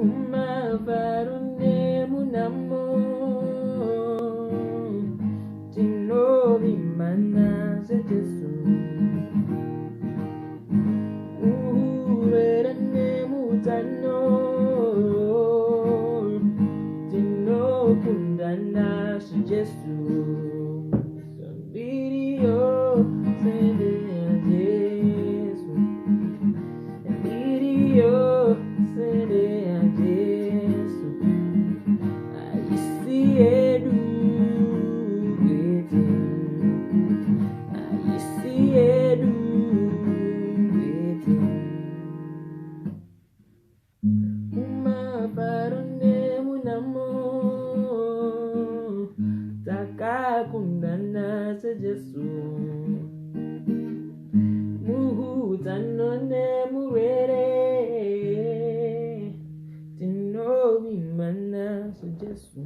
Uma farune munamo Tinovi mana se Jesu Uherane mutano Tino kundana se Jesu Video sende a Jesu Video sende a Jesu I see edu I see edu Uma parone munamo Taka kundana se Jesu Muhu tanone murere Tino vimana se Jesu